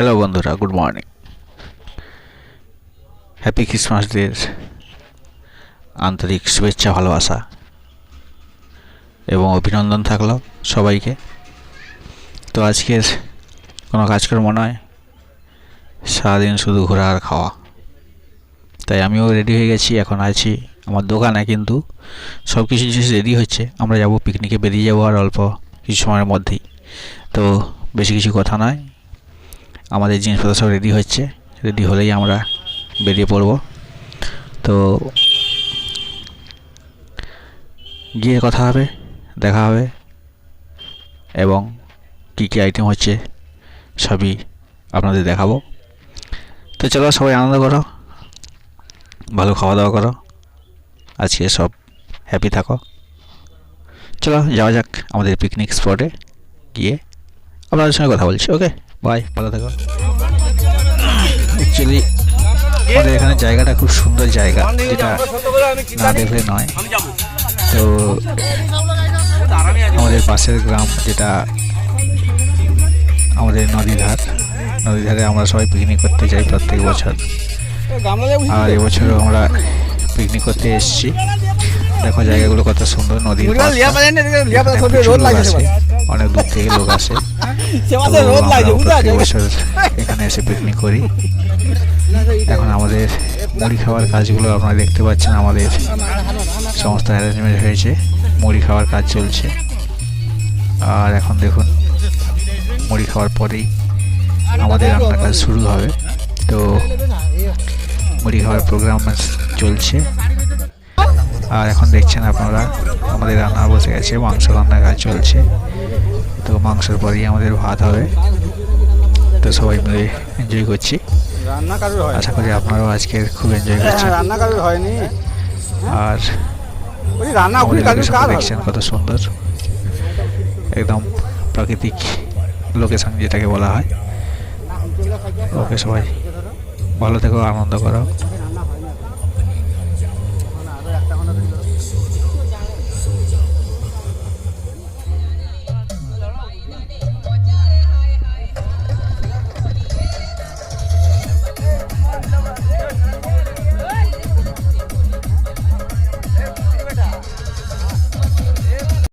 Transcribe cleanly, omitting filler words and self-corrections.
Hello বন্ধুরা, good morning. Happy Christmas ডের আন্তরিক শুভেচ্ছা, ভালোবাসা এবং অভিনন্দন থাকলো সবাইকে। তো আজকের কোনো কাজকর্ম নয়, সারাদিন শুধু ঘোরা আর খাওয়া। তাই আমিও রেডি হয়ে গেছি, এখন আছি আমার দোকানে। কিন্তু সব কিছু জিনিস রেডি হচ্ছে, আমরা যাব পিকনিকে, বেরিয়ে যাবো আর অল্প কিছু সময়ের মধ্যেই। তো বেশি কিছু কথা নয়, আমাদের জিনিসপত্র সব রেডি হচ্ছে, রেডি হলেই আমরা বেরিয়ে পড়ব। তো গিয়ে কথা হবে, দেখা হবে, এবং কী কী আইটেম হচ্ছে সবই আপনাদের দেখাবো। তো চলো, সবাই আনন্দ করো, ভালো খাওয়া দাওয়া করো, আজকে সব হ্যাপি থাকো। চলো যাওয়া যাক আমাদের পিকনিক স্পটে, গিয়ে আপনাদের সঙ্গে কথা বলছি। ওকে, বাই, ভালো থাকো। অ্যাকচুয়ালি আমাদের এখানে জায়গাটা খুব সুন্দর জায়গা, যেটা না দেখলে নয়। তো আমাদের পাশের গ্রাম, যেটা আমাদের নদীর ধারে আমরা সবাই পিকনিক করতে যাই প্রত্যেক বছর। আর এবছরও আমরা পিকনিক করতে এসেছি। দেখো জায়গাগুলো কত সুন্দর, নদীর আসে, অনেক দূর থেকে লোক আসে। প্রত্যেক বছর এখানে এসে পিকনিক করি। এখন আমাদের মুড়ি খাওয়ার কাজগুলো আপনারা দেখতে পাচ্ছেন, আমাদের সমস্ত অ্যারেঞ্জমেন্ট হয়েছে, মুড়ি খাওয়ার কাজ চলছে। আর এখন দেখুন, মুড়ি খাওয়ার পরেই আমাদের রান্নার কাজ শুরু হবে। তো মুড়ি খাওয়ার প্রোগ্রাম চলছে। আর এখন দেখছেন আপনারা, আমাদের রান্না বসে গেছে, মাংস রান্নার কাজ চলছে। তো মাংসের পরেই আমাদের ভাত হবে। তো সবাই মিলে এনজয় করছি, আশা করি আপনারাও আজকে খুব এনজয় করছেন। আর দেখছেন কত সুন্দর, একদম প্রাকৃতিক লোকেশন যেটাকে বলা হয়। ওকে, সবাই ভালো থেকো, আনন্দ করো।